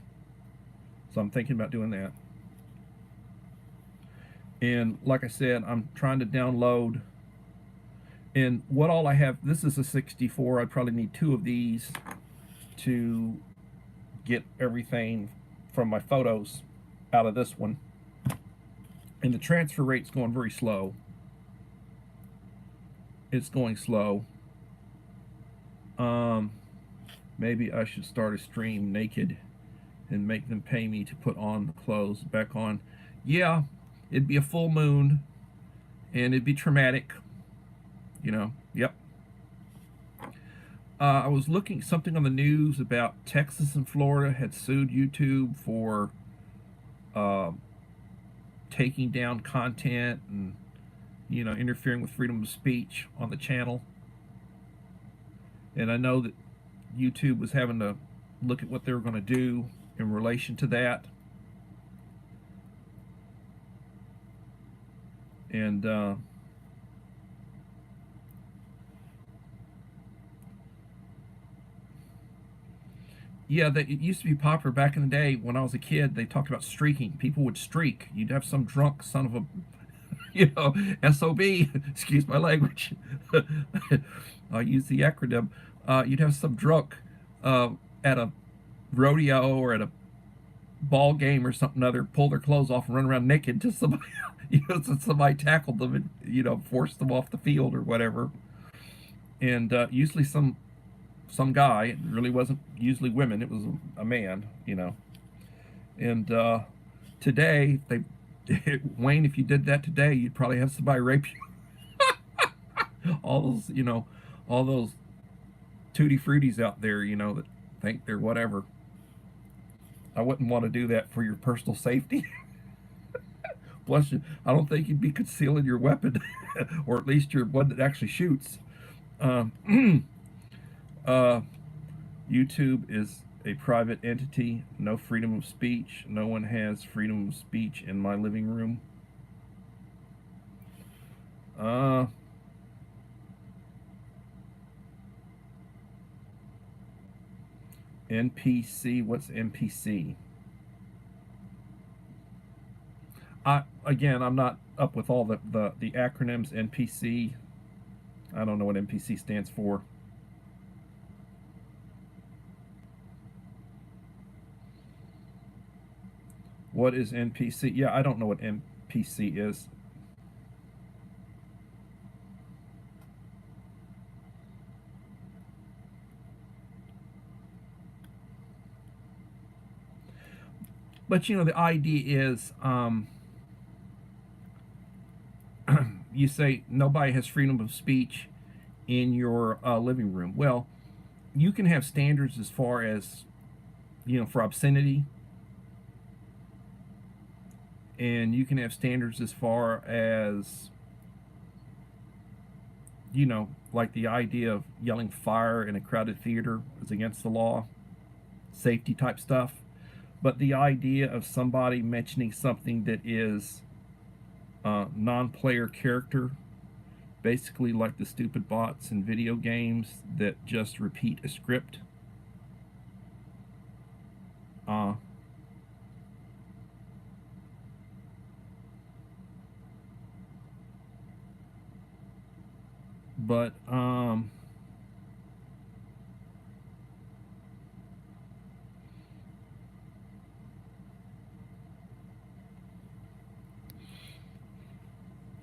So I'm thinking about doing that. And like I said, I'm trying to download. And what all I have, this is a 64. I'd probably need 2 of these to get everything from my photos out of this one. And the transfer rate's going very slow. It's going slow. Maybe I should start a stream naked and make them pay me to put on the clothes back on. Yeah, it'd be a full moon and it'd be traumatic, you know. Yep. I was looking something on the news about Texas and Florida had sued YouTube for taking down content and, you know, interfering with freedom of speech on the channel. And I know that YouTube was having to look at what they were going to do in relation to that. And yeah, it used to be popular back in the day when I was a kid. They talked about streaking. People would streak. You'd have some drunk son of a, you know, SOB, excuse my language. I'll use the acronym. You'd have some drunk at a rodeo or at a ball game or something other pull their clothes off and run around naked till somebody, you know, so somebody tackled them and, you know, forced them off the field or whatever. And usually some guy, it really wasn't usually women, it was a man, you know. And today, Wayne, if you did that today, you'd probably have somebody rape you. All those, you know, all those tutti fruities out there, that think they're whatever. I wouldn't want to do that for your personal safety. Plus, I don't think you'd be concealing your weapon, or at least your one that actually shoots. Um, uh, YouTube is a private entity, no freedom of speech. No one has freedom of speech in my living room. Uh, NPC, what's NPC? I'm not up with all the acronyms. NPC, I don't know what NPC stands for. What is NPC? Yeah, I don't know what NPC is. But the idea is, you say nobody has freedom of speech in your living room. Well, you can have standards as far as, for obscenity, and you can have standards as far as, like the idea of yelling fire in a crowded theater is against the law, safety type stuff. But the idea of somebody mentioning something that is non-player character, basically like the stupid bots in video games that just repeat a script, uh, but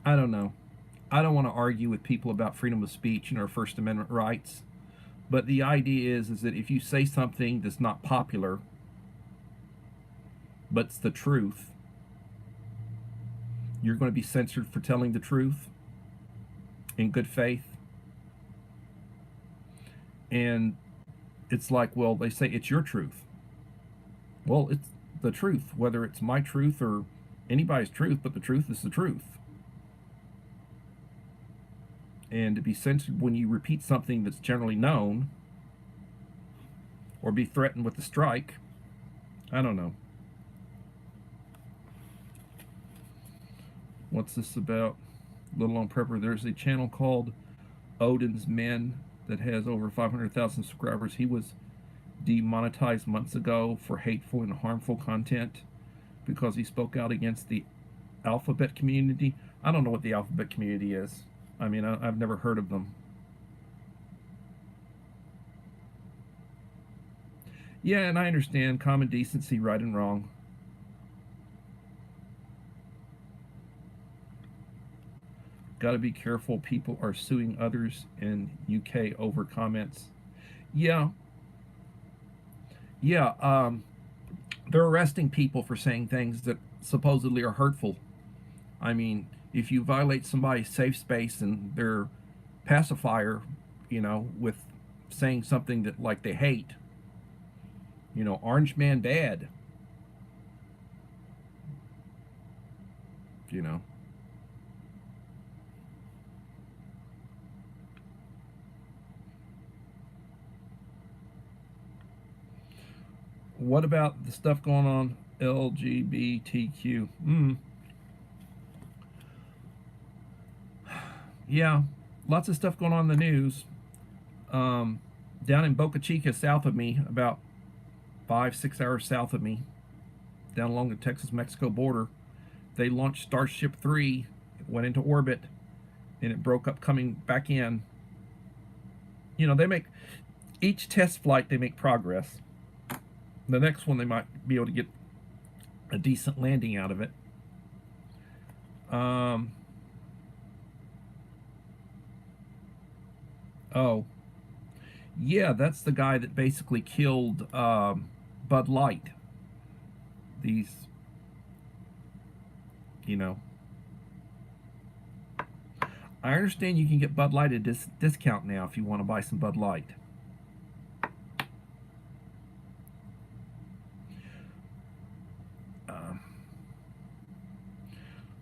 I don't know. I don't want to argue with people about freedom of speech and our First Amendment rights, but the idea is that if you say something that's not popular, but it's the truth, you're going to be censored for telling the truth in good faith. And it's like, well, they say it's your truth. Well, it's the truth, whether it's my truth or anybody's truth, but the truth is the truth. And to be censored when you repeat something that's generally known or be threatened with a strike, I don't know. What's this about? Little on Prepper. There's a channel called Odin's Men that has over 500,000 subscribers. He was demonetized months ago for hateful and harmful content because he spoke out against the alphabet community. I don't know what the alphabet community is. I mean, I've never heard of them. Yeah, and I understand common decency, right and wrong. Got to be careful. People are suing others in UK over comments. Yeah, yeah. They're arresting people for saying things that supposedly are hurtful. I mean, if you violate somebody's safe space and their pacifier, with saying something that like they hate, orange man bad, you know. What about the stuff going on LGBTQ? Yeah, lots of stuff going on in the news. Down in Boca Chica, south of me, about 5-6 hours south of me, down along the Texas-Mexico border, they launched Starship 3. It went into orbit, and it broke up coming back in. They make each test flight, they make progress. The next one, they might be able to get a decent landing out of it. Oh, yeah, that's the guy that basically killed Bud Light. These, I understand you can get Bud Light at discount now if you want to buy some Bud Light.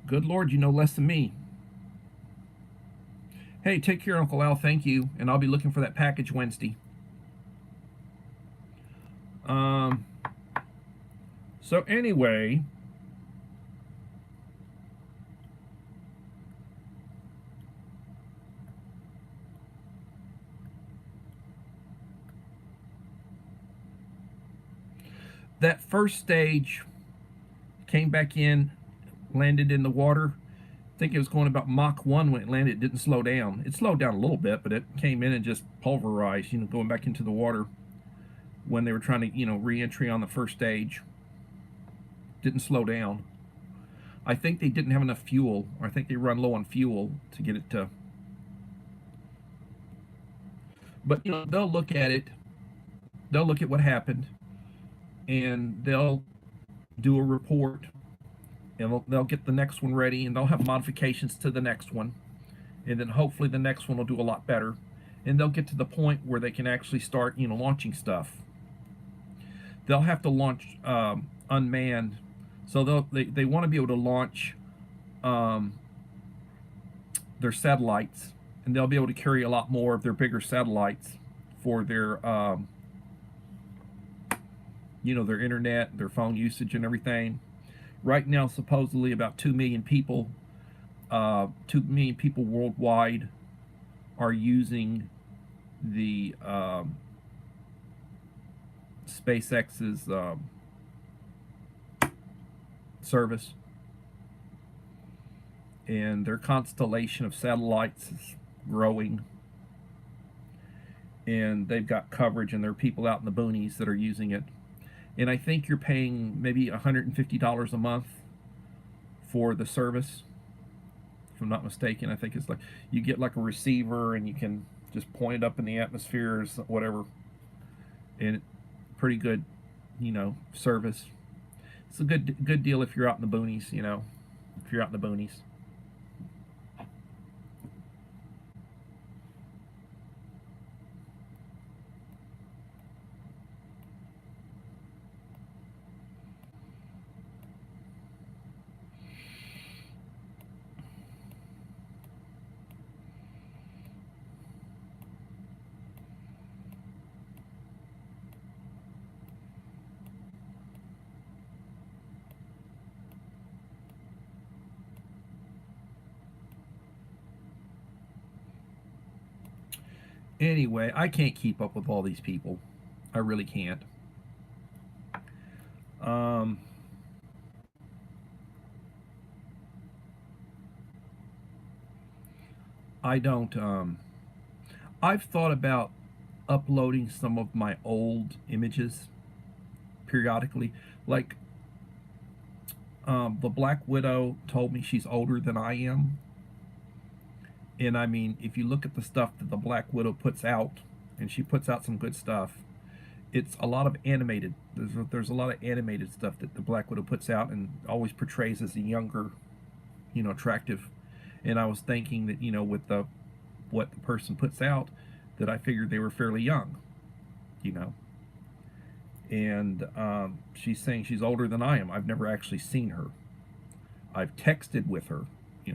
Good Lord, you know less than me. Hey, take care, Uncle Al. Thank you, and I'll be looking for that package Wednesday. Um. So anyway, that first stage came back in, landed in the water. I think it was going about Mach 1 when it landed. It didn't slow down. It slowed down a little bit, but it came in and just pulverized, going back into the water when they were trying to, re-entry on the first stage. Didn't slow down. I think they didn't have enough fuel, or I think they run low on fuel to get it to. But, they'll look at it. They'll look at what happened, and they'll do a report, and they'll get the next one ready, and they'll have modifications to the next one, and then hopefully the next one will do a lot better, and they'll get to the point where they can actually start, launching stuff. They'll have to launch unmanned, so they want to be able to launch their satellites, and they'll be able to carry a lot more of their bigger satellites for their their internet, their phone usage, and everything. Right now, supposedly about 2 million people, 2 million people worldwide are using the SpaceX's service, and their constellation of satellites is growing, and they've got coverage, and there are people out in the boonies that are using it. And I think you're paying maybe $150 a month for the service, if I'm not mistaken. I think it's like you get like a receiver, and you can just point it up in the atmosphere or whatever, and pretty good, service. It's a good deal if you're out in the boonies, if you're out in the boonies. Anyway, I can't keep up with all these people. I really can't. Um, I don't. I've thought about uploading some of my old images periodically. Like, the Black Widow told me she's older than I am. And I mean, if you look at the stuff that the Black Widow puts out, and she puts out some good stuff, it's a lot of animated. There's a lot of animated stuff that the Black Widow puts out, and always portrays as a younger, attractive. And I was thinking that, with what the person puts out, that I figured they were fairly young, you know. And she's saying she's older than I am. I've never actually seen her. I've texted with her.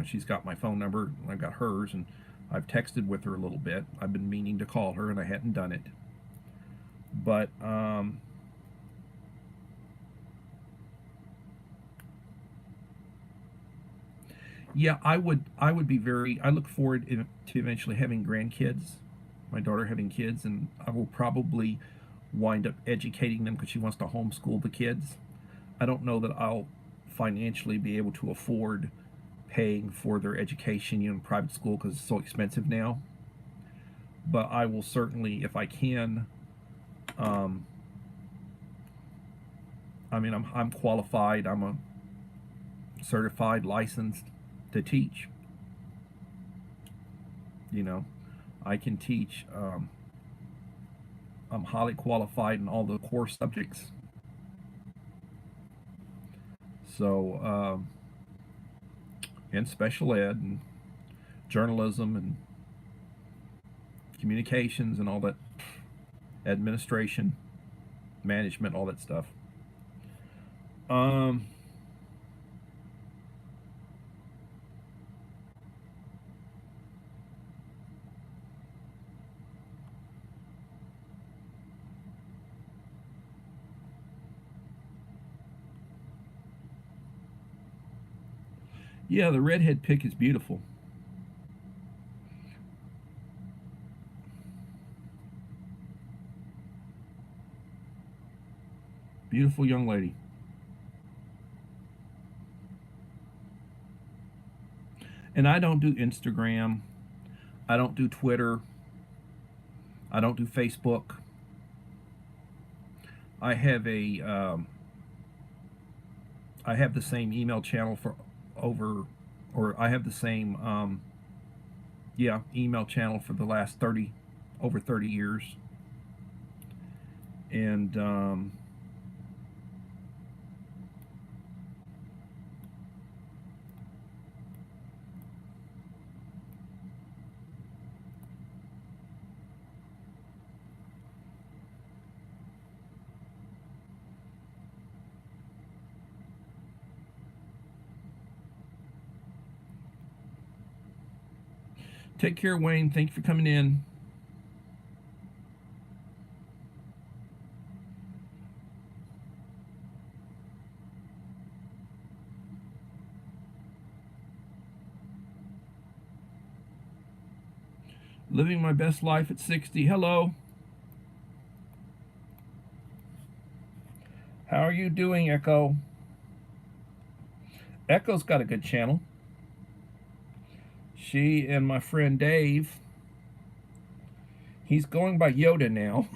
She's got my phone number, and I've got hers, and I've texted with her a little bit. I've been meaning to call her, and I hadn't done it. But yeah, I would be very. I look forward to eventually having grandkids. My daughter having kids, and I will probably wind up educating them because she wants to homeschool the kids. I don't know that I'll financially be able to afford paying for their education, in private school, because it's so expensive now. But I will certainly, if I can. I mean, I'm qualified. I'm a certified, licensed to teach. I can teach. I'm highly qualified in all the core subjects. So, and special ed, and journalism, and communications, and all that, administration, management, all that stuff. Yeah, the redhead pick is beautiful. Beautiful young lady. And I don't do Instagram. I don't do Twitter. I don't do Facebook. I have a I have the same email channel for over, or I have the same yeah, email channel for the last 30 over 30 years. And take care, Wayne. Thank you for coming in. Living my best life at 60. Hello. How are you doing, Echo? Echo's got a good channel. She and my friend Dave, he's going by Yoda now.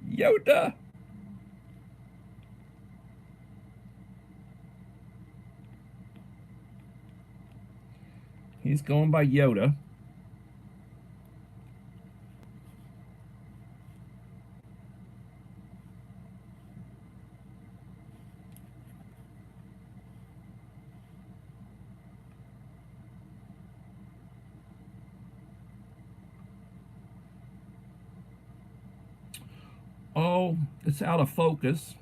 Yoda. He's going by Yoda. Oh, it's out of focus.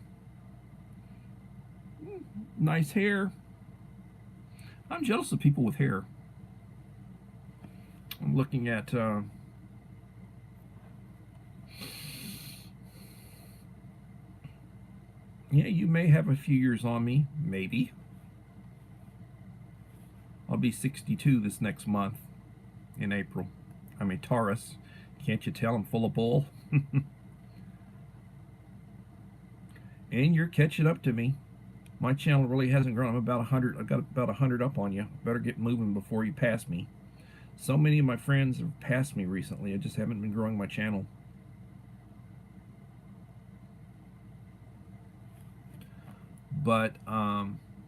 Nice hair. I'm jealous of people with hair. I'm looking at yeah, you may have a few years on me, maybe. I'll be 62 this next month in April. I'm a Taurus. Can't you tell I'm full of bull? And you're catching up to me. My channel really hasn't grown. I'm about 100. I've got about 100 up on you. Better get moving before you pass me. So many of my friends have passed me recently. I just haven't been growing my channel. But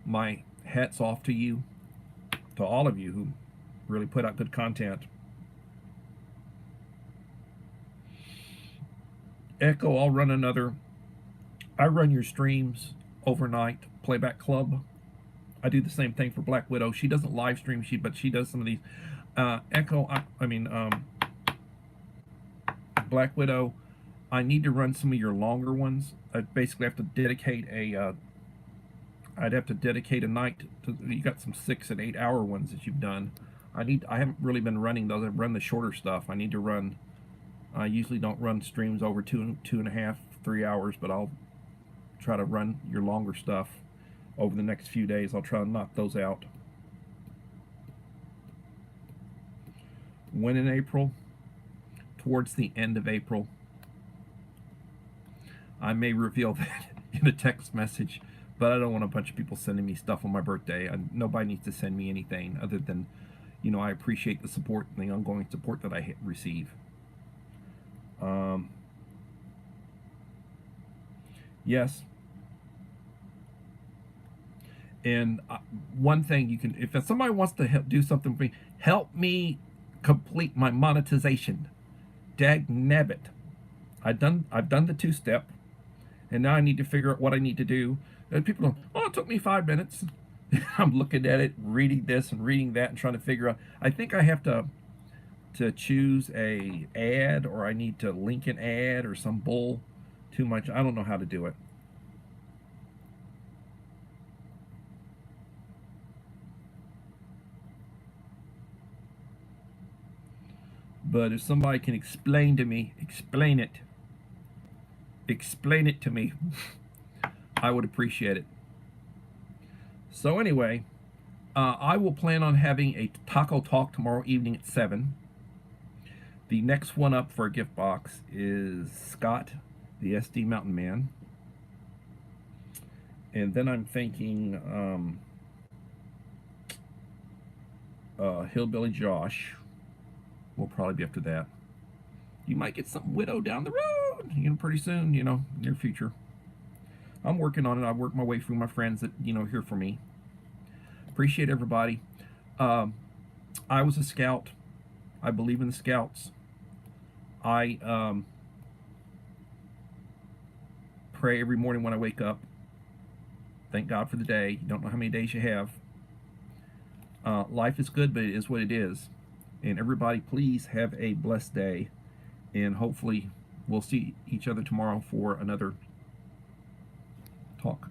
my hat's off to you, to all of you who really put out good content. Echo, I'll run another. I run your streams overnight, Playback Club. I do the same thing for Black Widow. She doesn't live stream, but she does some of these. Echo, Black Widow, I need to run some of your longer ones. I basically have to dedicate a. I'd have to dedicate a night to. You got some 6 and 8 hour ones that you've done. I haven't really been running those. I've run the shorter stuff. I need to run. I usually don't run streams over 2.5, 3 hours, but I'll try to run your longer stuff over the next few days. I'll try to knock those out. When in April? Towards the end of April. I may reveal that in a text message, but I don't want a bunch of people sending me stuff on my birthday. Nobody needs to send me anything other than, I appreciate the support and the ongoing support that I receive. Yes. And one thing you can, if somebody wants to do something for me, help me complete my monetization. Dag nabbit. I've done the 2-step, and now I need to figure out what I need to do. And people go, oh, it took me 5 minutes. I'm looking at it, reading this and reading that, and trying to figure out. I think I have to choose a ad, or I need to link an ad or some bull. Too much. I don't know how to do it. But if somebody can explain to me, explain it to me, I would appreciate it. So anyway, I will plan on having a taco talk tomorrow evening at 7. The next one up for a gift box is Scott, the SD Mountain Man. And then I'm thinking Hillbilly Josh will probably be after that. You might get some Widow down the road, pretty soon, near future. I'm working on it. I work my way through my friends that, hear from me. Appreciate everybody. I was a scout. I believe in the scouts. I pray every morning when I wake up. Thank God for the day. You don't know how many days you have. Life is good, but it is what it is. And everybody, please have a blessed day. And hopefully we'll see each other tomorrow for another talk.